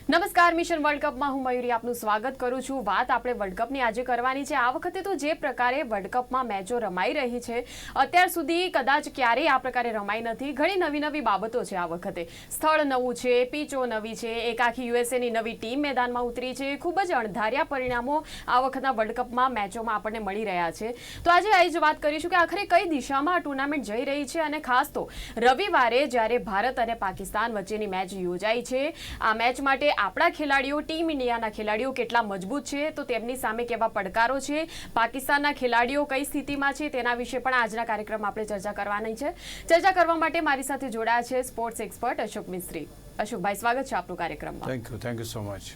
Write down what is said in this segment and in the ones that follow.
નમસ્કાર mission world કપમાં હું મયુરી આપનું સ્વાગત કરું છું। વાત આપણે વર્લ્ડ કપની આજે કરવાની છે। આ વખતે તો જે પ્રકારે વર્લ્ડ કપમાં મેચો રમાઈ રહી છે અત્યાર સુધી કદાચ ક્યારેય આ પ્રકારે રમાઈ નથી। ઘણી નવી નવી બાબતો છે। આ વખતે સ્થળ નવું છે, પીચો નવી છે, એક આખી યુએસએની નવી ટીમ મેદાનમાં ઉતરી છે। ખૂબ જ અણધાર્યા પરિણામો આ વખતના વર્લ્ડ કપમાં મેચોમાં આપણને મળી રહ્યા છે। તો આજે આ જ વાત કરીશું કે આખરે કઈ દિશામાં આ ટુર્નામેન્ટ જઈ રહી છે અને ખાસ તો રવિવારે જ્યારે ભારત અને પાકિસ્તાન વચ્ચેની મેચ યોજાઈ છે આ મેચ માટે આપણા ખેલાડીઓ ટીમ ઇન્ડિયાના ખેલાડીઓ કેટલા મજબૂત છે તો તેમની સામે કેવા પડકારો છે, પાકિસ્તાનના ખેલાડીઓ કઈ સ્થિતિમાં છે તેના વિશે પણ આજના કાર્યક્રમમાં આપણે ચર્ચા કરવાની છે। ચર્ચા કરવા માટે મારી સાથે જોડાયા છે સ્પોર્ટ્સ એક્સપર્ટ અશોક મિસ્ત્રી। અશોકભાઈ, સ્વાગત છે આપનું કાર્યક્રમમાં। Thank you so much.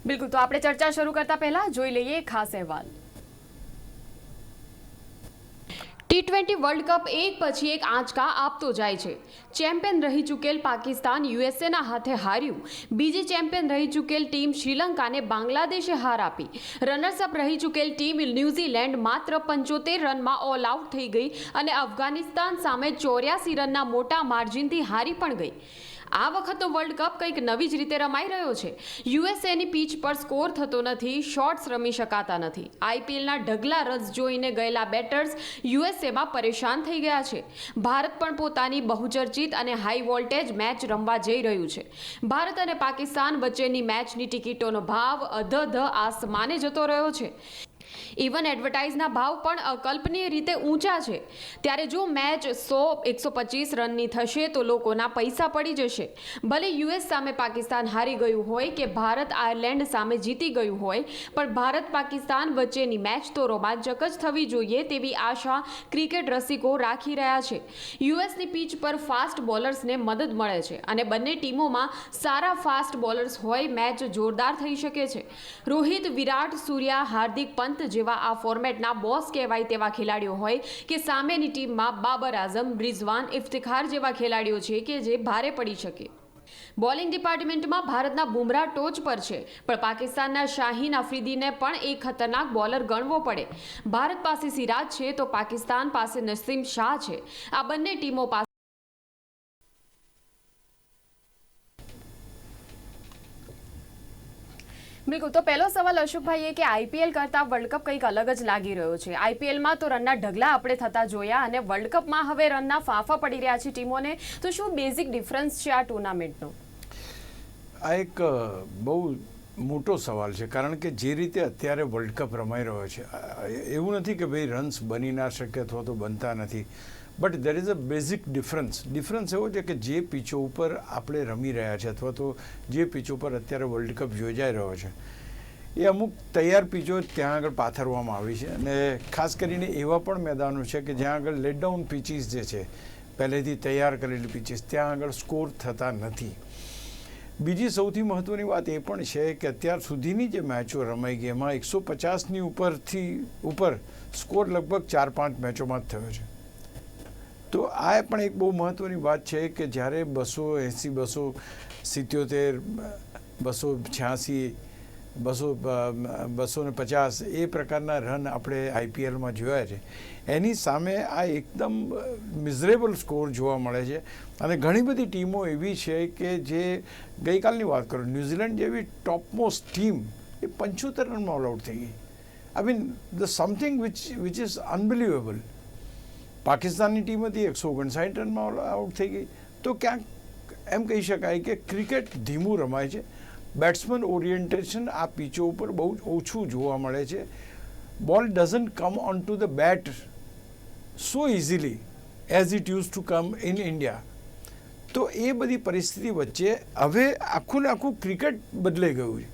બિલકુલ, તો આપણે ચર્ચા શરૂ કરતા પહેલા જોઈ લઈએ ખાસ અહેવાલ। ટી20 વર્લ્ડ કપ એક પછી એક આંચકા આપતો જાય છે। ચેમ્પિયન રહી ચૂકેલ પાકિસ્તાન યુએસએના હાથે હાર્યું। બીજી ચેમ્પિયન રહી ચૂકેલ ટીમ શ્રીલંકાને બાંગ્લાદેશે હાર આપી। રનર્સઅપ રહી ચૂકેલ ટીમ ન્યૂઝીલેન્ડ માત્ર 75 રનમાં ઓલ આઉટ થઈ ગઈ અને અફઘાનિસ્તાન સામે 84 રનના મોટા માર્જિનથી હારી પણ ગઈ। આ વખતનો વર્લ્ડ કપ કંઈક નવી જ રીતે રમાઈ રહ્યો છે। યુએસએની પીચ પર સ્કોર થતો નથી, શોટ્સ રમી શકાતા નથી। આઈપીએલના ઢગલા રન્સ જોઈને ગયેલા બેટર્સ યુએસએમાં પરેશાન થઈ ગયા છે। ભારત પણ પોતાની બહુચર્ચિત અને હાઈ વોલ્ટેજ મેચ રમવા જઈ રહ્યું છે। ભારત અને પાકિસ્તાન વચ્ચેની મેચની ટિકિટોનો ભાવ અધધ આસમાને જતો રહ્યો છે। ઇવન એડવર્ટાઇઝના ભાવ પણ અકલ્પનીય રીતે ઊંચા છે। ત્યારે જો મેચ 100-125 રનની થશે તો લોકોના પૈસા પડી જશે। ભલે યુએસ સામે પાકિસ્તાન હારી ગયું હોય કે ભારત આયર્લેન્ડ સામે જીતી ગયું હોય, પણ ભારત પાકિસ્તાન વચ્ચેની મેચ તો રોમાંચક જ થવી જોઈએ તેવી આશા ક્રિકેટ રસિકો રાખી રહ્યા છે। યુએસની પીચ પર ફાસ્ટ બોલર્સને મદદ મળે છે અને બંને ટીમોમાં સારા ફાસ્ટ બોલર્સ હોય મેચ જોરદાર થઈ શકે છે। રોહિત, વિરાટ, સૂર્યા, હાર્દિક પંત જેવા આ ફોર્મેટના બોસ કહેવાય તેવા ખેલાડીઓ હોય કે સામેની ટીમમાં બાબર આઝમ, રિઝવાન, ઇફ્તિખાર જેવા ખેલાડીઓ છે કે જે ભારે પડી શકે। બોલિંગ ડિપાર્ટમેન્ટમાં ભારતના બુમરાહ ટોચ પર છે, પણ પાકિસ્તાનના શાહીન આફ્રિદીને પણ એક ખતરનાક બોલર ગણવો પડે। ભારત પાસે સિરાજ છે તો પાકિસ્તાન પાસે નસીમ શાહ છે। આ બંને ટીમો પાસે બિલકુલ, તો પહેલો સવાલ અશોકભાઈ એ કે આઈપીએલ કરતા વર્લ્ડ કપ કંઈક અલગ જ લાગી રહ્યો છે। આઈપીએલમાં તો રનના ઢગલા આપણે થતા જોયા અને વર્લ્ડ કપમાં હવે રનના ફાંફા પડી રહ્યા છે ટીમોને। તો શું બેઝિક ડિફરન્સ છે આ ટુર્નામેન્ટનો? આ એક બહુ મોટો સવાલ છે, કારણ કે જે રીતે અત્યારે વર્લ્ડ કપ રમાઈ રહ્યો છે એવું નથી કે ભાઈ રન્સ બની ના શકે અથવા તો બનતા નથી, but there is a basic difference એવો છે કે જે પીચો ઉપર આપણે રમી રહ્યા છે અથવા તો જે પીચો ઉપર અત્યારે વર્લ્ડ કપ યોજાઈ રહ્યો છે એ અમુક તૈયાર પીચો ત્યાં આગળ પાથરવામાં આવી છે અને ખાસ કરીને એવા પણ મેદાનો છે કે જ્યાં આગળ લેટડાઉન પીચીસ જે છે, પહેલેથી તૈયાર કરેલી પીચીસ, ત્યાં આગળ સ્કોર થતા નથી। બીજી સૌથી મહત્ત્વની વાત એ પણ છે કે અત્યાર સુધીની જે મેચો રમાઈ ગઈ એમાં 150ની ઉપર સ્કોર લગભગ 4-5 મેચોમાં જ થયો છે। તો આ પણ એક બહુ મહત્ત્વની વાત છે કે જ્યારે 280, 277, 286, 250 એ પ્રકારના રન આપણે આઈપીએલમાં જોયા છે, એની સામે આ એકદમ મિઝરેબલ સ્કોર જોવા મળે છે। અને ઘણી બધી ટીમો એવી છે કે જે ગઈકાલની વાત કરો, ન્યૂઝીલેન્ડ જેવી ટોપમોસ્ટ ટીમ એ 75 રનમાં ઓલ આઉટ થઈ ગઈ। આઈ mean the something which is unbelievable. પાકિસ્તાનની ટીમ હતી 159 રનમાં ઓલ આઉટ થઈ ગઈ। તો ક્યાંક એમ કહી શકાય કે ક્રિકેટ ધીમું રમાય છે, બેટ્સમેન ઓરિએન્ટેશન આ પીચો ઉપર બહુ ઓછું જોવા મળે છે। Ball doesn't come on to the bat so easily as it use to come in India. તો એ બધી પરિસ્થિતિ વચ્ચે હવે આખું ને આખું ક્રિકેટ બદલાઈ ગયું છે,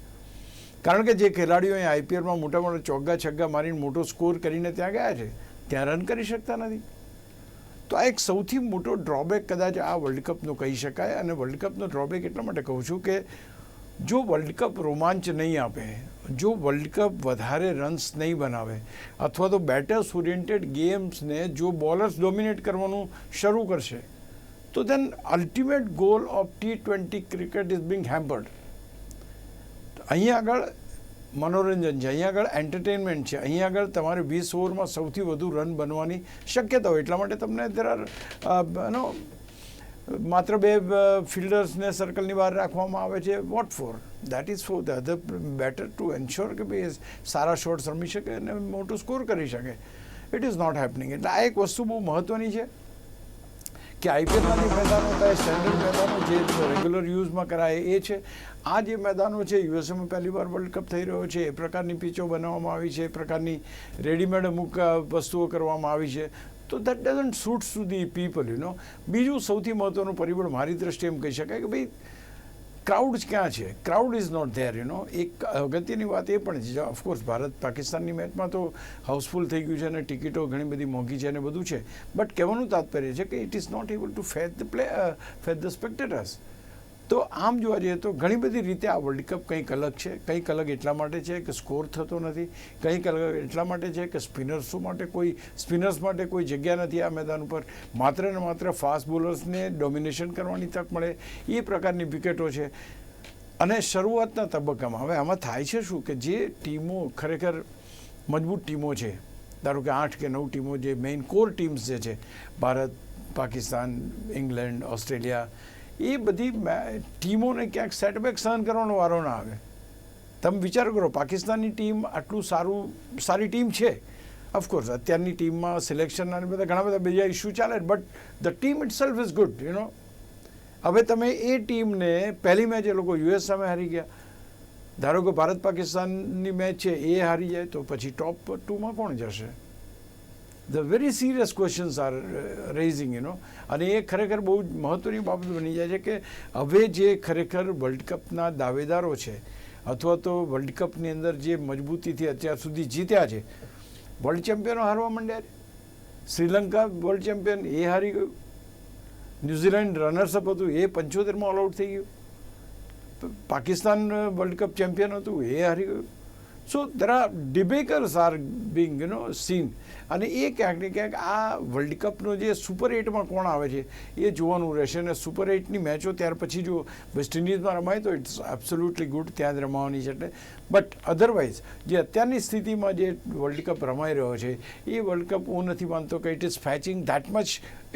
કારણ કે જે ખેલાડીઓ અહીં આઈપીએલમાં મોટા મોટા ચોગ્ગા છગ્ગા મારીને મોટો સ્કોર કરીને ત્યાં ગયા છે ત્યાં રન કરી શકતા નથી। તો આ એક સૌથી મોટો ડ્રોબેક કદાચ આ વર્લ્ડ કપનો કહી શકાય। અને વર્લ્ડ કપનો ડ્રોબેક એટલા માટે કહું છું કે જો વર્લ્ડ કપ રોમાંચ નહીં આપે, જો વર્લ્ડ કપ વધારે રન્સ નહીં બનાવે અથવા તો બેટર્સ ઓરિએન્ટેડ ગેમ્સને જો બોલર્સ ડોમિનેટ કરવાનું શરૂ કરશે તો then ultimate goal of T20 cricket is being hampered. અહીંયા આગળ મનોરંજન છે, અહીંયા આગળ એન્ટરટેનમેન્ટ છે, અહીંયા આગળ તમારે 20 ઓવરમાં સૌથી વધુ રન બનવાની શક્યતા હોય, એટલા માટે તમને માત્ર 2 ફિલ્ડર્સને સર્કલની બહાર રાખવામાં આવે છે. What for? That is for the other batter to ensure કે ભાઈ સારા શોટ્સ રમી શકે અને મોટું સ્કોર કરી શકે. It is not happening. એટલે આ એક વસ્તુ બહુ મહત્ત્વની છે કે આઈપીએલના જે મેદાનો હતા એ સ્ટેન્ડર્ડ મેદાનો જે રેગ્યુલર યુઝમાં કરાય એ છે. આ જે મેદાનો છે યુએસએમાં પહેલી વાર વર્લ્ડ કપ થઈ રહ્યો છે, એ પ્રકારની પીચો બનાવવામાં આવી છે, એ પ્રકારની રેડીમેડ અમુક વસ્તુઓ કરવામાં આવી છે. તો that doesn't suits to the people બીજું સૌથી મહત્ત્વનું પરિબળ મારી દ્રષ્ટિએ એમ કહી શકાય કે ભાઈ ક્રાઉડ ક્યાં છે? Crowd is not there. એક અગત્યની વાત એ પણ છે, ઓફકોર્સ ભારત પાકિસ્તાનની મેચમાં તો હાઉસફુલ થઈ ગયું છે અને ટિકિટો ઘણી બધી મોંઘી છે અને બધું છે. બટ કહેવાનું તાત્પર્ય છે કે it is not able to fetch the spectators. તો આમ જોવા જઈએ તો ઘણી બધી રીતે આ વર્લ્ડ કપ કંઈક અલગ છે. કંઈક અલગ એટલા માટે છે કે સ્કોર થતો નથી, કંઈક અલગ એટલા માટે છે કે સ્પિનર્સ માટે કોઈ જગ્યા નથી આ મેદાન ઉપર. માત્ર ને માત્ર ફાસ્ટ બોલર્સને ડોમિનેશન કરવાની તક મળે એ પ્રકારની વિકેટો છે. અને શરૂઆતના તબક્કામાં હવે આમાં થાય છે શું કે જે ટીમો ખરેખર મજબૂત ટીમો છે, ધારો કે 8 કે 9 ટીમો જે મેઇન કોર ટીમ્સ જે છે, ભારત, પાકિસ્તાન, ઇંગ્લેન્ડ, ઓસ્ટ્રેલિયા, એ બધી ટીમોને ક્યાંક સેટબેક સહન કરવાનો વારો ના આવે. તમે વિચાર કરો, પાકિસ્તાનની ટીમ આટલું સારી ટીમ છે. ઓફકોર્સ અત્યારની ટીમમાં સિલેક્શનના બધા ઘણા બધા બીજા ઇસ્યુ ચાલે, but the team it self is good. હવે તમે એ ટીમને પહેલી મેચ એ લોકો યુએસ સામે હારી ગયા. ધારો કે ભારત પાકિસ્તાનની મેચ છે એ હારી જાય તો પછી ટોપ 2માં કોણ જશે? The very serious questions are raising અને એ ખરેખર બહુ મહત્ત્વની બાબત બની જાય છે કે હવે જે ખરેખર વર્લ્ડ કપના દાવેદારો છે અથવા તો વર્લ્ડ કપની અંદર જે મજબૂતીથી અત્યાર સુધી જીત્યા છે, વર્લ્ડ ચેમ્પિયનો હારવા માંડ્યા. શ્રીલંકા વર્લ્ડ ચેમ્પિયન એ હારી ગયું. ન્યૂઝીલેન્ડ રનર્સઅપ હતું એ 75માં ઓલ આઉટ થઈ ગયું. પાકિસ્તાન વર્લ્ડ કપ ચેમ્પિયન હતું એ હારી ગયું. So there are debacles are being seen. અને એ ક્યાંક ને ક્યાંક આ વર્લ્ડ કપનો જે સુપર 8માં કોણ આવે છે એ જોવાનું રહેશે. અને સુપર 8ની મેચો ત્યાર પછી જો વેસ્ટ ઇન્ડિઝમાં રમાય તો ઇટ્સ એબ્સોલ્યુટલી ગુડ, ત્યાં જ રમાવાની છે. એટલે બટ અધરવાઇઝ જે અત્યારની સ્થિતિમાં જે વર્લ્ડ કપ રમાઈ રહ્યો છે એ વર્લ્ડ કપ હું નથી માનતો કે it is fetching that much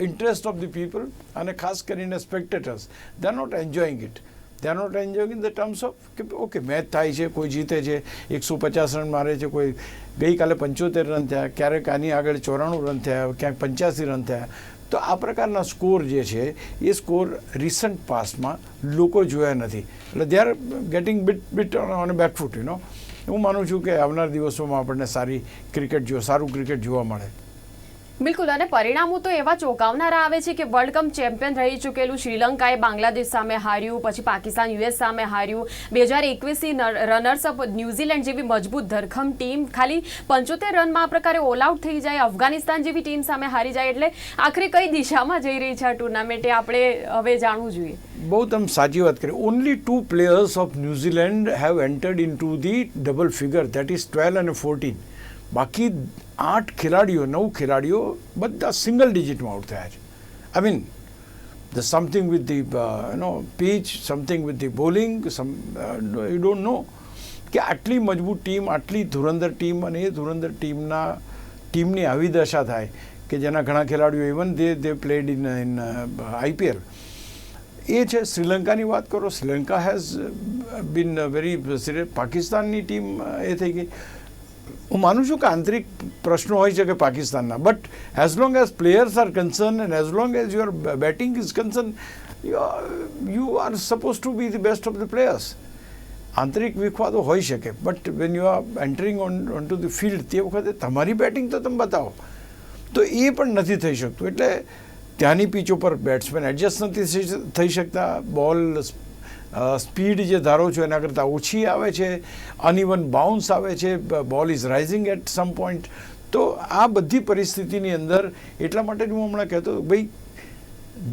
interest of the people. અને ખાસ કરીને spectators they are not enjoying it. They are not enjoying in the terms of કે ઓકે મેચ થાય છે, કોઈ જીતે છે, 150 રન મારે છે, કોઈ ગઈકાલે 75 રન થયા, ક્યારેક આની આગળ 94 રન થયા, ક્યાંક 85 રન થયા. તો આ પ્રકારના સ્કોર જે છે એ સ્કોર રિસન્ટ પાસ્ટમાં લોકો જોયા નથી. એટલે they are getting bit on back foot. હું માનું છું કે આવનાર દિવસોમાં આપણને સારું ક્રિકેટ જોવા મળે. બિલકુલ. અને પરિણામો તો એવા ચોંકાવનારા આવે છે કે વર્લ્ડ કપ ચેમ્પિયન રહી ચૂકેલું શ્રીલંકાએ બાંગ્લાદેશ સામે હાર્યું, પછી પાકિસ્તાન યુએસ સામે હાર્યું, 2021ની રનર્સઅપ ન્યૂઝીલેન્ડ જેવી મજબૂત ધરખમ ટીમ ખાલી 75 રનમાં આ પ્રકારે ઓલ આઉટ થઈ જાય, અફઘાનિસ્તાન જેવી ટીમ સામે હારી જાય. એટલે આખરે કઈ દિશામાં જઈ રહી છે આ ટુર્નામેન્ટ એ આપણે હવે જાણવું જોઈએ. બહુ તમે સાચી વાત કરી. Only 2 players of New Zealand have entered in to the double figure, that is 12 અને 14. બાકી 9 ખેલાડીઓ બધા સિંગલ ડિજિટમાં આઉટ થયા છે. I mean the something with the pitch, something with the bowling, you don't know કે આટલી મજબૂત ટીમ, આટલી ધુરંધર ટીમ, અને એ ધુરંધર ટીમની આવી દશા થાય કે જેના ઘણા ખેલાડીઓ even they played in IPL. એ છે શ્રીલંકાની વાત કરો. Sri Lanka has been very serious. પાકિસ્તાનની ટીમ એ થઈ ગઈ. હું માનું છું કે આંતરિક પ્રશ્નો હોય છે કે પાકિસ્તાનના, but as long as players R concern and as long as your batting is concern, you are suppose two B the best of the players. આંતરિક વિખવાદો હોઈ શકે, but when you are entering on to the field તે વખતે તમારી batting તો તમે બતાવો. તો એ પણ નથી થઈ શકતું. એટલે ત્યાંની પીચ ઉપર બેટ્સમેન એડજસ્ટ નથી થઈ શકતા. બોલ સ્પીડ જે ધારો છો એના કરતાં ઓછી આવે છે, અનઇવન બાઉન્સ આવે છે, ball is rising at some point. તો આ બધી પરિસ્થિતિની અંદર એટલા માટે જ હું હમણાં કહેતો ભાઈ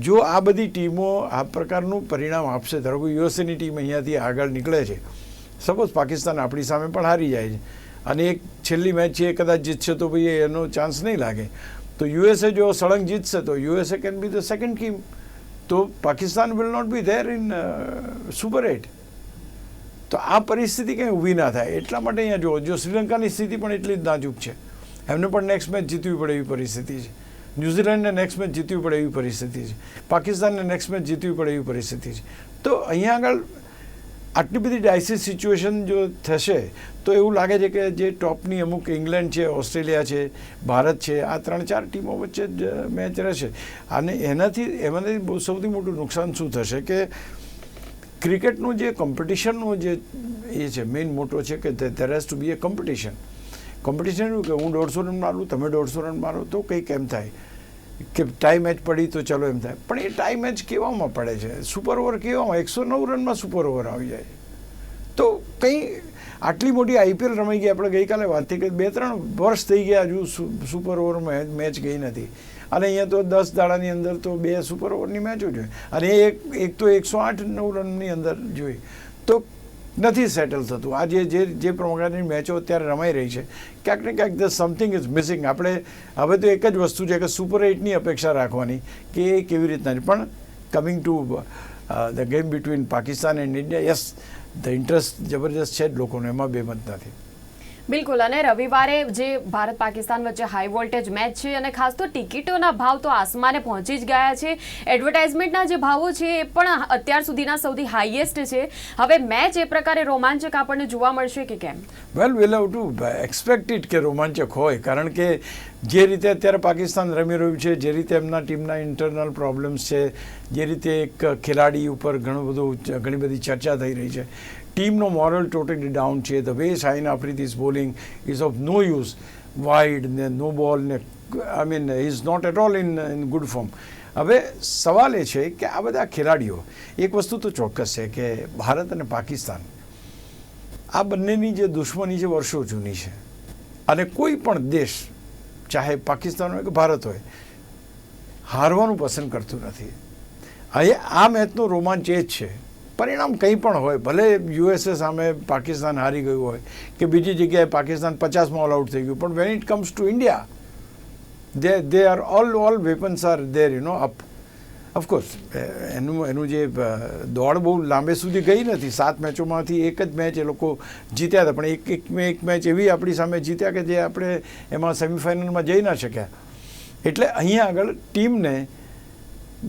જો આ બધી ટીમો આ પ્રકારનું પરિણામ આપશે, ધારો કે યુએસએની ટીમ અહીંયાથી આગળ નીકળે છે, સપોઝ પાકિસ્તાન આપણી સામે પણ હારી જાય છે અને એક છેલ્લી મેચ છે એ કદાચ જીતશે તો ભાઈ એનો ચાન્સ નહીં લાગે. તો યુએસએ જો સળંગ જીતશે તો USA can be the second team. તો Pakistan will not be there in super 8. તો આ પરિસ્થિતિ કંઈ ઊભી ના થાય. એટલા માટે અહીંયા જો શ્રીલંકાની સ્થિતિ પણ એટલી જ નાજુક છે, એમને પણ નેક્સ્ટ મેચ જીતવી પડે એવી પરિસ્થિતિ છે. ન્યૂઝીલેન્ડને નેક્સ્ટ મેચ જીતવી પડે એવી પરિસ્થિતિ છે, પાકિસ્તાનને નેક્સ્ટ મેચ જીતવી પડે એવી પરિસ્થિતિ છે. તો અહીંયા આગળ આટલી બધી ડાયસિસ સિચ્યુએશન જો થશે તો એવું લાગે છે કે જે ટોપની અમુક ઇંગ્લેન્ડ છે, ઓસ્ટ્રેલિયા છે, ભારત છે, આ 3-4 ટીમો વચ્ચે જ મેચ રહેશે. અને એમાંથી બહુ સૌથી મોટું નુકસાન શું થશે કે ક્રિકેટનું જે કોમ્પિટિશનનો જે એ છે મેઇન મોટો છે કે there has to be a competition એવું કે હું 150 રન મારું, તમે 150 રન મારો તો કંઈક એમ થાય કે ટાઈ મેચ પડી તો ચલો એમ થાય. પણ એ ટાઈ મેચ કેવામાં પડે છે, સુપર ઓવર કેવામાં 109 રનમાં સુપર ઓવર આવી જાય. તો કંઈ આટલી મોટી આઈપીએલ રમાઈ ગઈ, આપણે ગઈકાલે વાત થઈ કે 2-3 વર્ષ થઈ ગયા હજુ સુપર ઓવર મેચ ગઈ નથી. અને અહીંયા તો 10 દાડાની અંદર તો 2 સુપર ઓવરની મેચો જોઈએ અને એક તો 108-9 રનની અંદર જોઈ તો નથી સેટલ થતું. આ જે પ્રમાણેની મેચો અત્યારે રમાઈ રહી છે ક્યાંક ને ક્યાંક ધ સમથિંગ ઇઝ મિસિંગ. આપણે હવે તો એક જ વસ્તુ છે કે સુપર 8ની અપેક્ષા રાખવાની કે એ કેવી રીતના. પણ coming to the game between Pakistan and India, yes the interest જબરજસ્ત છે જ લોકોને, એમાં બેમત નથી. બિલકુલ. અને રવિવારે જે ભારત પાકિસ્તાન વચ્ચે હાઈ વોલ્ટેજ મેચ છે અને ખાસ તો ટિકિટોના ભાવ તો આસમાને પહોંચી જ ગયા છે. એડવર્ટાઇઝમેન્ટના જે ભાવો છે એ પણ અત્યાર સુધીના સૌથી હાઈએસ્ટ છે. હવે મેચ એ પ્રકારે રોમાંચક આપણને જોવા મળશે કે કેમ? Well will have to expect it કે રોમાંચક હોય, કારણ કે જે રીતે અત્યારે પાકિસ્તાન રમી રહ્યું છે, જે રીતે એમના ટીમના ઇન્ટરનલ પ્રોબ્લેમ્સ છે, જે રીતે એક ખેલાડી ઉપર ઘણી બધી ચર્ચા થઈ રહી છે, ટીમનો મોરલ ટોટલી ડાઉન છે, the way Shaheen Afridi is bowling is of no use, wide ને નો બોલ ને I mean is not at all in good form. હવે સવાલ એ છે કે આ બધા ખેલાડીઓ, એક વસ્તુ તો ચોક્કસ છે કે ભારત અને પાકિસ્તાન આ બંનેની જે દુશ્મની છે વર્ષો જૂની છે અને કોઈ પણ દેશ ચાહે પાકિસ્તાન હોય કે ભારત હોય હારવાનું પસંદ કરતું નથી. હવે આ મેચનો રોમાંચ એ જ છે. પરિણામ કંઈ પણ હોય, ભલે યુએસએ સામે પાકિસ્તાન હારી ગયું હોય કે બીજી જગ્યાએ પાકિસ્તાન 50માં ઓલ આઉટ થઈ ગયું, પણ when it comes to India they are all weapons are there up. Of course એનું જે દોડ બહુ લાંબે સુધી ગઈ નથી. 7 મેચોમાંથી એક જ મેચ એ લોકો જીત્યા હતા, પણ એક મેચ એવી આપણી સામે જીત્યા કે જે આપણે એમાં સેમિફાઇનલમાં જઈ ના શક્યા. એટલે અહીંયા આગળ ટીમને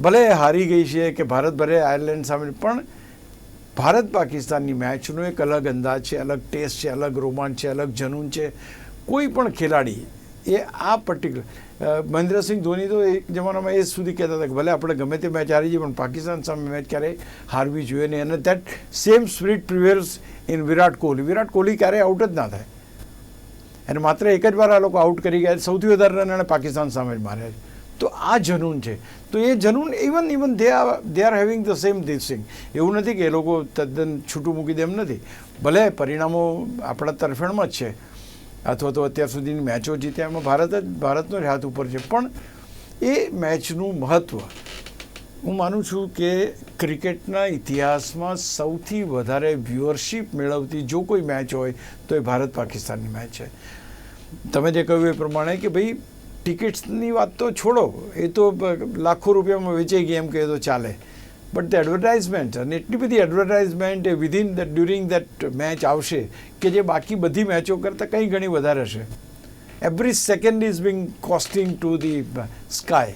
ભલે હારી ગઈ છે કે ભારત ભલે આયર્લેન્ડ સામે, પણ ભારત પાકિસ્તાનની મેચનો એક અલગ અંદાજ છે, અલગ ટેસ્ટ છે, અલગ રોમાંચ છે, અલગ જનૂન છે. કોઈ પણ ખેલાડી એ આ પર્ટિક્યુલર મહેન્દ્રસિંહ ધોની તો એક જમાનામાં એ સુધી કહેતા હતા કે ભલે આપણે ગમે તે મેચ હારી જઈએ પણ પાકિસ્તાન સામે મેચ ક્યારેય હારવી જોઈએ નહીં. અને that same spirit પ્રિવેલ્સ in Virat Kohli. Virat Kohli ક્યારેય આઉટ જ ના થાય અને માત્ર એક જ વાર આ લોકો આઉટ કરી ગયા. સૌથી વધારે રન એણે પાકિસ્તાન સામે જ માર્યા છે. તો આ જનૂન છે. તો એ જનૂન even they are having the same this thing. એવું નથી કે એ લોકો તદ્દન છૂટું મૂકી દે, એમ નથી. ભલે પરિણામો આપણા તરફેણમાં જ છે અથવા તો અત્યાર સુધીની મેચો જીત્યા એમાં ભારતનો જ હાથ ઉપર છે, પણ એ મેચનું મહત્ત્વ હું માનું છું કે ક્રિકેટના ઇતિહાસમાં સૌથી વધારે વ્યુઅરશિપ મેળવતી જો કોઈ મેચ હોય તો એ ભારત પાકિસ્તાનની મેચ છે. તમે જે કહ્યું એ પ્રમાણે કે ભાઈ ટિકિટ્સની વાત તો છોડો, એ તો લાખો રૂપિયામાં વેચાઈ ગઈ એમ કહે તો ચાલે, બટ ધ એડવર્ટાઇઝમેન્ટ અને એટલી બધી advertisement A within that during that match આવશે કે જે બાકી બધી મેચો કરતાં કંઈ ઘણી વધારે હશે. Every second is Bing costing to the sky.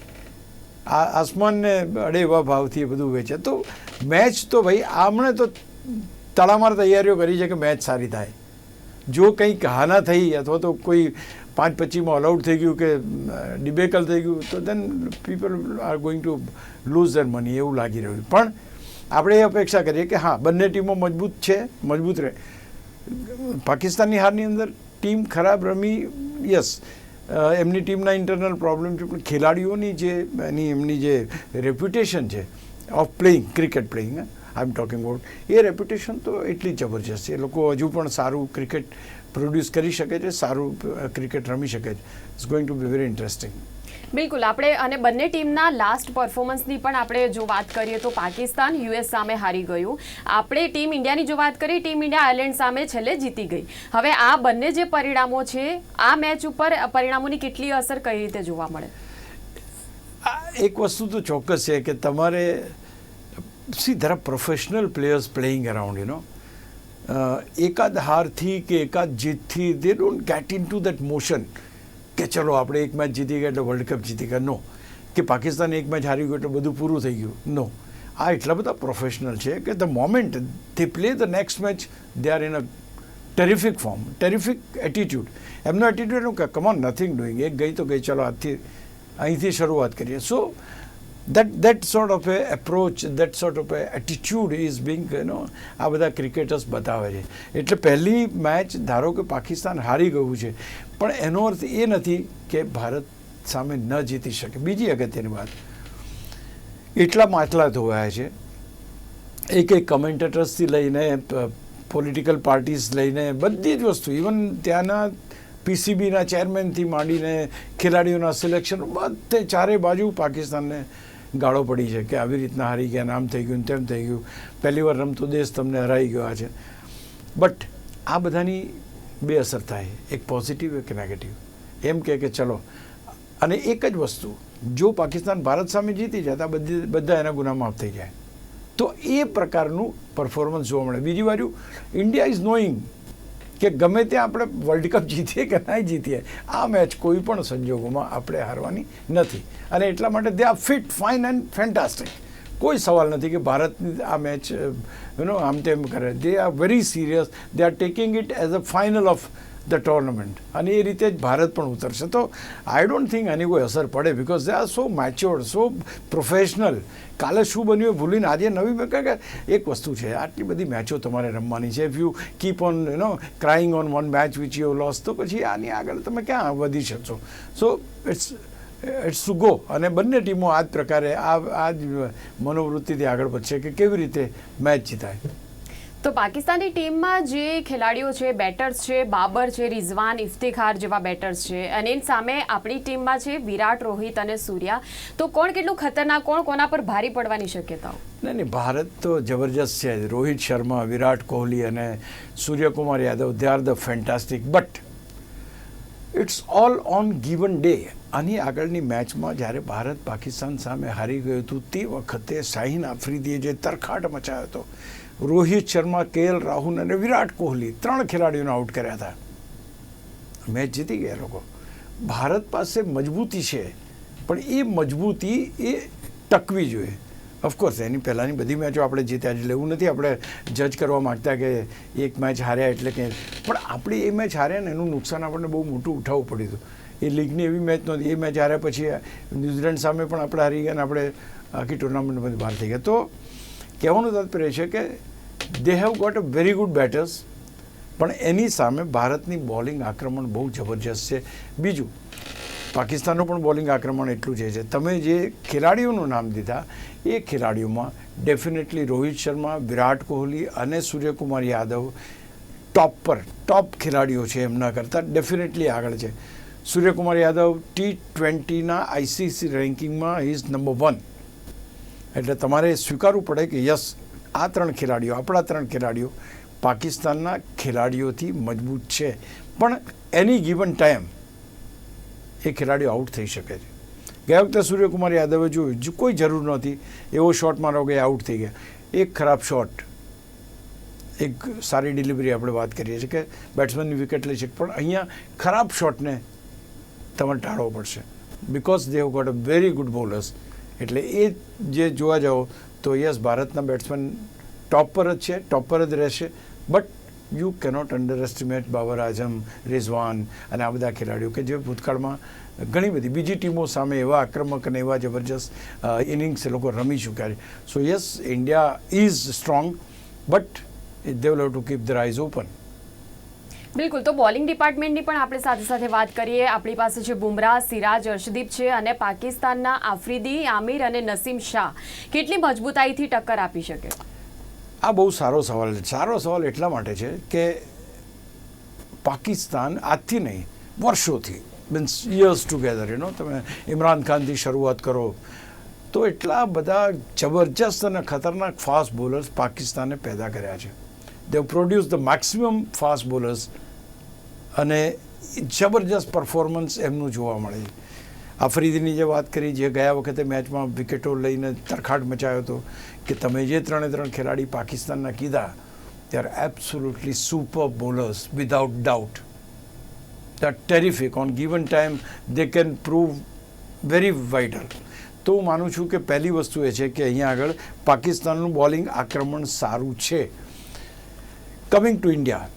આ આસમાનને અડે એવા ભાવથી એ બધું વેચે. તો મેચ તો ભાઈ આમણે તો તડામાર તૈયારીઓ કરી છે કે મેચ સારી થાય. જો કંઈક હાના થઈ અથવા તો કોઈ 5-25માં ઓલ આઉટ થઈ ગયું કે ડિબેકલ થઈ ગયું તો then people are going to lose their money એવું લાગી રહ્યું. પણ આપણે એ અપેક્ષા કરીએ કે હા, બંને ટીમો મજબૂત છે, મજબૂત રહે. પાકિસ્તાનની હારની અંદર ટીમ ખરાબ રમી, યસ એમની ટીમના ઇન્ટરનલ પ્રોબ્લેમ છે, પણ ખેલાડીઓની જે એમની જે રેપ્યુટેશન છે of playing cricket playing, I am talking about, A reputation તો એટલી જબરજસ્ત છે. એ લોકો હજુ પણ સારું ક્રિકેટ પ્રોડ્યુસ કરી શકે છે, સારું ક્રિકેટ રમી શકે છે. It's going to be very interesting. બિલકુલ. આપણે અને બંને ટીમના લાસ્ટ પરફોર્મન્સની પણ આપણે જો વાત કરીએ તો પાકિસ્તાન યુએસ સામે હારી ગયું. આપણે ટીમ ઇન્ડિયાની જો વાત કરીએ, ટીમ ઇન્ડિયા આયર્લેન્ડ સામે છેલ્લે જીતી ગઈ. હવે આ બંને જે પરિણામો છે, આ મેચ ઉપર પરિણામોની કેટલી અસર કઈ રીતે જોવા મળે? એક વસ્તુ તો ચોક્કસ છે કે તમારે there are professional players playing around, એકાદ હારથી કે એકાદ જીતથી they don't get into that motion કે ચલો આપણે એક મેચ જીતી ગયા એટલે વર્લ્ડ કપ જીતી ગયા, નો. કે પાકિસ્તાન એક મેચ હારી ગયું એટલે બધું પૂરું થઈ ગયું, નો. આ એટલા બધા પ્રોફેશનલ છે કે the moment they play the next match they are in a terrific form, terrific attitude. એમનો એટીટ્યુડ કે કમ ઓન, નથિંગ ડુઈંગ, એક ગઈ તો ગઈ, ચલો અહીંથી શરૂઆત કરીએ. સો that sort of a approach, that sort of a attitude is being, આ બધા ક્રિકેટર્સ બતાવે છે. એટલે પહેલી મેચ ધારો કે પાકિસ્તાન હારી ગયું છે, પણ એનો અર્થ એ નથી કે ભારત સામે ન જીતી શકે. બીજી અગત્યની વાત, એટલા માટલા ધોવાયા છે, એક કમેન્ટેટર્સથી લઈને પોલિટિકલ પાર્ટીઝ લઈને બધી જ વસ્તુ, ઇવન ત્યાંના પીસીબીના ચેરમેનથી માંડીને ખેલાડીઓના સિલેક્શન, બધે ચારે બાજુ પાકિસ્તાનને ગાળો પડી છે કે આવી રીતના હારી ગયા, આમ થઈ ગયું, તેમ થઈ ગયું, પહેલી વાર રમતો દેશ તમને હરાઈ ગયો છે. બટ આ બધાની બે અસર થાય, એક પોઝિટિવ એક નેગેટિવ. એમ કે ચલો, અને એક જ વસ્તુ, જો પાકિસ્તાન ભારત સામે જીતી જાય તો બધા એના ગુના માફ થઈ જાય, તો એ પ્રકારનું પરફોર્મન્સ જોવા મળે. બીજી બાજુ ઇન્ડિયા ઇઝ નોઈંગ કે ગમે ત્યાં આપણે વર્લ્ડ કપ જીતીએ કે નહીં જીતીએ, આ મેચ કોઈ પણ સંજોગોમાં આપણે હારવાની નથી. અને એટલા માટે they are fit, fine and fantastic. કોઈ સવાલ નથી કે ભારતની આ મેચ આમ તેમ કરે. They are very serious, they are taking it as a final of the tournament. અને એ રીતે જ ભારત પણ ઉતરશે. તો આઈ ડોન્ટ થિંક આની કોઈ અસર પડે, because they are so matured, so professional. કાલે શું બન્યું ભૂલીને આજે નવી મેચ, કે એક વસ્તુ છે, આટલી બધી મેચો તમારે રમવાની છે. If you keep on crying on one match which you lose, તો પછી આની આગળ તમે ક્યાં વધી શકશો. So it's to go. અને બંને ટીમો આ જ પ્રકારે આ જ મનોવૃત્તિથી આગળ વધશે કે કેવી રીતે મેચ જીતાય. તો પાકિસ્તાની ટીમમાં જે ખેલાડીઓ છે, બેટર્સ છે, બાબર છે, રિઝવાન, ઇફ્તિખાર જેવા બેટર્સ છે, અને એની સામે આપણી ટીમમાં છે વિરાટ, રોહિત અને સૂર્યા. તો કોણ કેટલું ખતરનાક, કોણ કોના પર ભારી પડવાની શક્યતાઓ? નહીં, ભારત તો જબરજસ્ત છે. રોહિત શર્મા, વિરાટ કોહલી અને Suryakumar Yadav, they are the fantastic. But it's all on given day. આની આગળની મેચમાં જ્યારે ભારત પાકિસ્તાન સામે હારી ગયું હતું, તે વખતે શાહીન આફ્રિદીએ જે તરખાટ મચાવ્યો હતો, રોહિત શર્મા, KL રાહુલ અને વિરાટ કોહલી 3 ખેલાડીઓને આઉટ કર્યા હતા, મેચ જીતી ગયા લોકો. ભારત પાસે મજબૂતી છે, પણ એ મજબૂતી એ ટકવી જોઈએ. ઓફકોર્સ એની પહેલાંની બધી મેચો આપણે જીત્યા, એટલે એવું નથી આપણે જજ કરવા માગતા કે એક મેચ હાર્યા એટલે કે, પણ આપણે એ મેચ હાર્યા ને એનું નુકસાન આપણને બહુ મોટું ઉઠાવવું પડ્યું હતું. એ લીગની એવી મેચ નહોતી. એ મેચ હાર્યા પછી ન્યૂઝીલેન્ડ સામે પણ આપણે હારી ગયા અને આપણે આખી ટુર્નામેન્ટમાંથી બહાર થઈ ગયા. તો કહેવાનું તાત્પર્ય છે કે they have got a very good batters, પણ એની સામે ભારતની બોલિંગ આક્રમણ બહુ જબરજસ્ત છે. બીજું, પાકિસ્તાનનું પણ બોલિંગ આક્રમણ એટલું છે. તમે જે ખેલાડીઓનું નામ દીધા, એ ખેલાડીઓમાં ડેફિનેટલી રોહિત શર્મા, વિરાટ કોહલી અને સૂર્યકુમાર યાદવ ટોપ ખેલાડીઓ છે. એમના કરતાં ડેફિનેટલી આગળ છે. સૂર્યકુમાર યાદવ T20ના ICC રેન્કિંગમાં ઇઝ નંબર 1. એટલે તમારે સ્વીકારવું પડે કે યસ, આ 3 ખેલાડીઓ, આપણા 3 ખેલાડીઓ પાકિસ્તાનના ખેલાડીઓથી મજબૂત છે. પણ એની ગિવન ટાઈમ એ ખેલાડીઓ આઉટ થઈ શકે છે. ગયા વખતે સૂર્યકુમાર યાદવે જોયું, કોઈ જરૂર નહોતી, એવો શોટ મારો કે આઉટ થઈ ગયા. એક ખરાબ શોટ, એક સારી ડિલિવરી આપણે વાત કરીએ છીએ કે બેટ્સમેનની વિકેટ લઈ શકે, પણ અહીંયા ખરાબ શોટને તમારે ટાળવો પડશે, because they have got a very good bowlers. એટલે એ જે જોવા જાઓ તો યસ, ભારતના બેટ્સમેન ટોપ પર જ છે, ટોપ પર જ રહેશે. But you cannot underestimate Babar Azam, Rizwan અને આ બધા ખેલાડીઓ કે જે ભૂતકાળમાં ઘણી બધી બીજી ટીમો સામે એવા આક્રમક અને એવા જબરજસ્ત ઇનિંગ્સ એ લોકો રમી ચૂક્યા છે. સો yes, India is strong, but they will have to keep their eyes open. બિલકુલ. તો બોલિંગ ડિપાર્ટમેન્ટની પણ આપણે સાથે સાથે વાત કરીએ. આપણી પાસે છે બુમરાહ, સિરાજ, અર્શદીપ છે, અને પાકિસ્તાનના આફ્રિદી, આમિર અને નસીમ શાહ કેટલી મજબૂતાઈથી ટક્કર આપી શકે? આ બહુ સારો સવાલ છે. સારો સવાલ એટલા માટે છે કે પાકિસ્તાન આજથી નહીં, વર્ષોથી, મીન્સ યર્સ ટુગેધર, તમે ઇમરાન ખાનથી શરૂઆત કરો તો એટલા બધા જબરજસ્ત અને ખતરનાક ફાસ્ટ બોલર્સ પાકિસ્તાને પેદા કર્યા છે. They produce the maximum fast bowlers અને જબરજસ્ત પરફોર્મન્સ એમનું જોવા મળે છે. આફ્રિદીની જે વાત કરી, જે ગયા વખતે મેચમાં વિકેટો લઈને તરખાટ મચાયો હતો, કે તમે જે 3 ખેલાડી પાકિસ્તાનના કીધા, they are absolutely super bowlers without doubt. Terrific on given time they can prove very vital. તો હું માનું છું કે પહેલી વસ્તુ એ છે કે અહીંયા આગળ પાકિસ્તાનનું બોલિંગ આક્રમણ સારું છે. કમિંગ ટુ ઇન્ડિયા,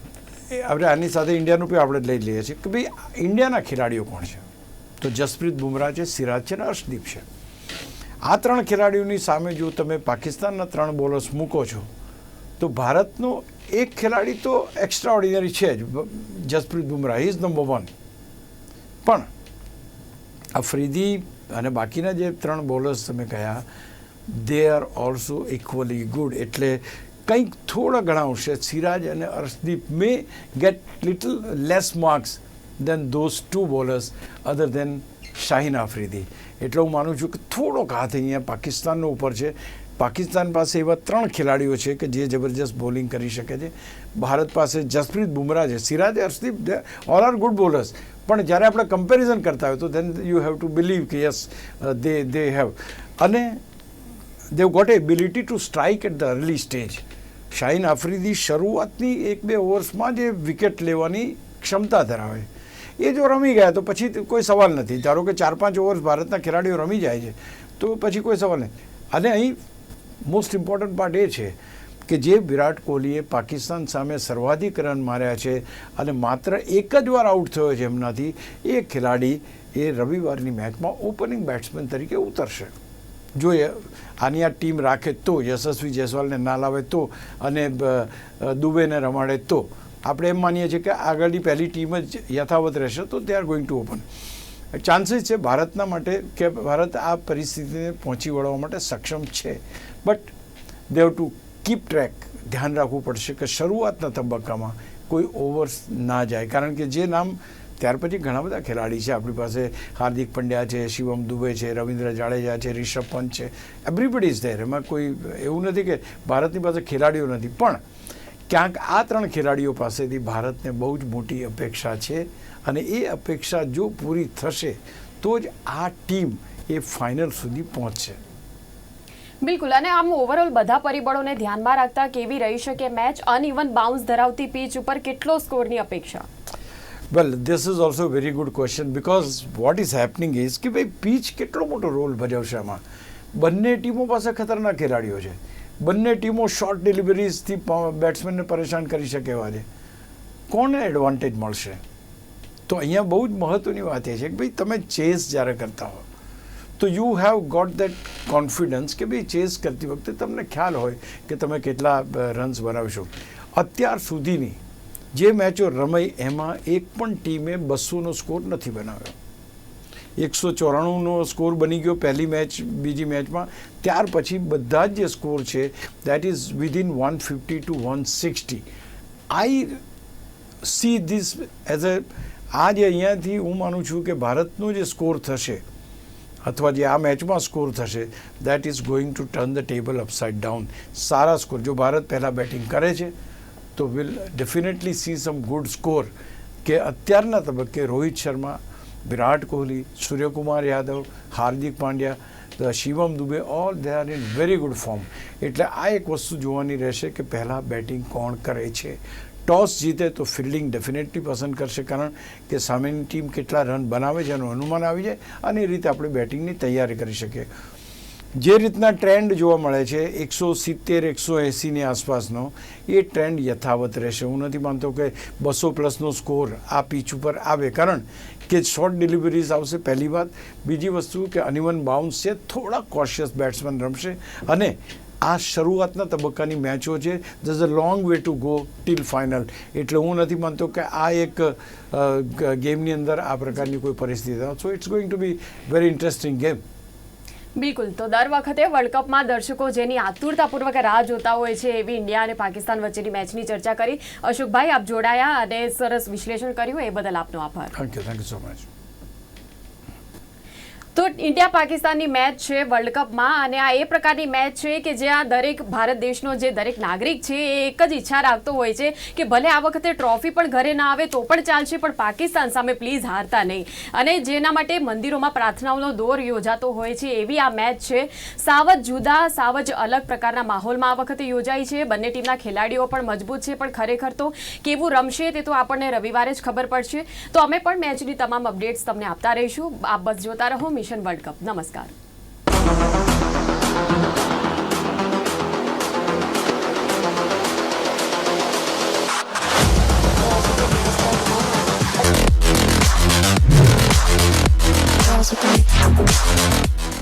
આપણે આની સાથે ઇન્ડિયાનું પણ આપણે લઈ લઈએ છીએ કે ભાઈ ઇન્ડિયાના ખેલાડીઓ કોણ છે. તો જસપ્રીત બુમરાહ છે, સિરાજ છે અને અર્શદીપ છે. આ 3 ખેલાડીઓની સામે જો તમે પાકિસ્તાનના 3 બોલર્સ મૂકો છો તો ભારતનો એક ખેલાડી તો એક્સ્ટ્રા ઓર્ડિનરી છે જ, જસપ્રીત બુમરાહ ઇઝ નંબર 1. પણ અફ્રીદી અને બાકીના જે 3 બોલર્સ તમે કહ્યા, they are also equally good. એટલે કંઈક થોડા ઘણા અંશે સિરાજ અને Arshdeep may get little less marks than those 2 bowlers other than Shaheen Afridi. એટલે હું માનું છું કે થોડોક હાથ અહીંયા પાકિસ્તાનનો ઉપર છે. પાકિસ્તાન પાસે એવા 3 ખેલાડીઓ છે કે જે જબરજસ્ત બોલિંગ કરી શકે છે. ભારત પાસે જસપ્રીત બુમરાહ છે, Siraj, Arshdeep, all are good bowlers. પણ જ્યારે આપણે કમ્પેરિઝન કરતા હોય તો then you have to believe કે યસ દે હેવ, અને they've got ability to strike at the early stage. Shaheen Afridi શરૂઆતની 1-2 ઓવર્સમાં જે વિકેટ લેવાની ક્ષમતા ધરાવે, એ જો રમી ગયા તો પછી કોઈ સવાલ નથી. ધારો કે 4-5 ઓવર્સ ભારતના ખેલાડીઓ રમી જાય છે તો પછી કોઈ સવાલ નથી. અને અહીં મોસ્ટ ઇમ્પોર્ટન્ટ પાર્ટ એ છે કે જે વિરાટ કોહલીએ પાકિસ્તાન સામે સર્વાધિક રન માર્યા છે અને માત્ર એક જ વાર આઉટ થયો છે એમનાથી, એ ખેલાડી એ રવિવારની મેચમાં ઓપનિંગ બેટ્સમેન તરીકે ઉતરશે. જો આની આ ટીમ રાખે તો, યશસ્વી જયસ્વાલને ના લાવે તો અને દુબેને રમાડે તો, આપણે એમ માનીએ છીએ કે આગળની પહેલી ટીમ જ યથાવત રહેશે તો they are going to open. Chances છે ભારતના માટે કે ભારત આ પરિસ્થિતિને પહોંચી વળવા માટે સક્ષમ છે. But they have to keep track, ધ્યાન રાખવું પડશે કે શરૂઆતના તબક્કામાં કોઈ ઓવર્સ ના જાય. કારણ કે જે નામ ત્યાર પછી ઘણા બધા ખેલાડી છે આપણી પાસે, હાર્દિક પંડ્યા છે, શિવમ દુબે છે, રવિન્દ્ર જાડેજા છે, રિષભ પંત છે, એવરીબડી ઇઝ ધેર. એમાં કોઈ એવું નથી કે ભારતની પાસે ખેલાડીઓ નથી, પણ ક્યાંક આ 3 ખેલાડીઓ પાસેથી ભારતને બહુ જ મોટી અપેક્ષા છે. અને એ અપેક્ષા જો પૂરી થશે તો જ આ ટીમ એ ફાઇનલ સુધી પહોંચશે. બિલકુલ. અને આમ ઓવરઓલ બધા પરિબળોને ધ્યાનમાં રાખતા કેવી રહી શકે મેચ? અનઇવન બાઉન્સ ધરાવતી પીચ ઉપર કેટલો સ્કોરની અપેક્ષા? Well, this is also very good question, because what is happening is કે ભાઈ પીચ કેટલો મોટો રોલ ભજવશે આમાં. બંને ટીમો પાસે ખતરનાક ખેલાડીઓ છે. બંને ટીમો શોર્ટ ડિલિવરીઝથી બેટ્સમેનને પરેશાન કરી શકે એવા છે. કોને એડવાન્ટેજ મળશે? તો અહીંયા બહુ જ મહત્ત્વની વાત એ છે કે ભાઈ તમે ચેસ જ્યારે કરતા હો તો you have got that confidence કે ભાઈ ચેસ કરતી વખતે તમને ખ્યાલ હોય કે તમે કેટલા રન્સ બનાવશો. અત્યાર સુધીની જે મેચો રમાઈ એમાં એક પણ ટીમે 200નો સ્કોર નથી બનાવ્યો. 194નો સ્કોર બની ગયો પહેલી મેચ, બીજી મેચમાં. ત્યાર પછી બધા જ જે સ્કોર છે that is within 150 to 160. I see this as a, આ જે અહીંયાથી હું માનું છું કે ભારતનો જે સ્કોર થશે અથવા જે આ મેચમાં સ્કોર થશે that is going to turn the table upside down. સારા સ્કોર, જો ભારત પહેલાં બેટિંગ કરે છે તો will definitely see some good score. કે અત્યારના તબક્કે Rohit Sharma, Virat Kohli, Suryakumar Yadav, Hardik Pandya, Shivam Dube, all they are in very good form. એટલે આ એક વસ્તુ જોવાની રહેશે કે પહેલાં બેટિંગ કોણ કરે છે. ટોસ જીતે તો ફિલ્ડિંગ ડેફિનેટલી પસંદ કરશે, કારણ કે સામેની ટીમ કેટલા રન બનાવે છે એનું અનુમાન આવી જાય અને એ રીતે આપણે બેટિંગની તૈયારી કરી શકીએ. જે રીતના ટ્રેન્ડ જોવા મળે છે 170-180ની આસપાસનો, એ ટ્રેન્ડ યથાવત રહેશે. હું નથી માનતો કે 200+ સ્કોર આ પીચ ઉપર આવે, કારણ કે શોર્ટ ડિલિવરીઝ આવશે પહેલી વાત. બીજી વસ્તુ કે અનઇવન બાઉન્સ છે, થોડા કોશિયસ બેટ્સમેન રમશે અને આ શરૂઆતના તબક્કાની મેચો છે. There is a long way to go till final. એટલે હું નથી માનતો કે આ એક ગેમની અંદર આ પ્રકારની કોઈ પરિસ્થિતિ આવે. So it's going to be very interesting game. બિલકુલ. તો દર વખતે વર્લ્ડ કપમાં દર્શકો જેની આતુરતાપૂર્વક રાહ જોતા હોય છે એવી ઇન્ડિયા અને પાકિસ્તાન વચ્ચેની મેચની ચર્ચા કરી. અશોકભાઈ, આપ જોડાયા અને સરસ વિશ્લેષણ કર્યું, એ બદલ આપનો આભાર. Thank you so much. તો ઇન્ડિયા પાકિસ્તાનની મેચ છે વર્લ્ડ કપમાં અને આ એ પ્રકારની મેચ છે કે જ્યાં દરેક ભારત દેશનો જે દરેક નાગરિક છે એ એક જ ઈચ્છા રાખતો હોય છે કે ભલે આ વખતે ટ્રોફી પણ ઘરે ના આવે તો પણ ચાલશે, પણ પાકિસ્તાન સામે પ્લીઝ હારતા નહીં. અને જેના માટે મંદિરોમાં પ્રાર્થનાઓનો દોર યોજાતો હોય છે એવી આ મેચ છે. સાવ જ જુદા, સાવ જ અલગ પ્રકારના માહોલમાં આ વખતે યોજાઈ છે. બંને ટીમના ખેલાડીઓ પણ મજબૂત છે, પણ ખરેખર તો કેવું રમશે તે તો આપણને રવિવારે જ ખબર પડશે. તો અમે પણ મેચની તમામ અપડેટ્સ તમને આપતા રહીશું. આપ બસ જોતા રહો મિશન વર્લ્ડ કપ. નમસ્કાર. Positive.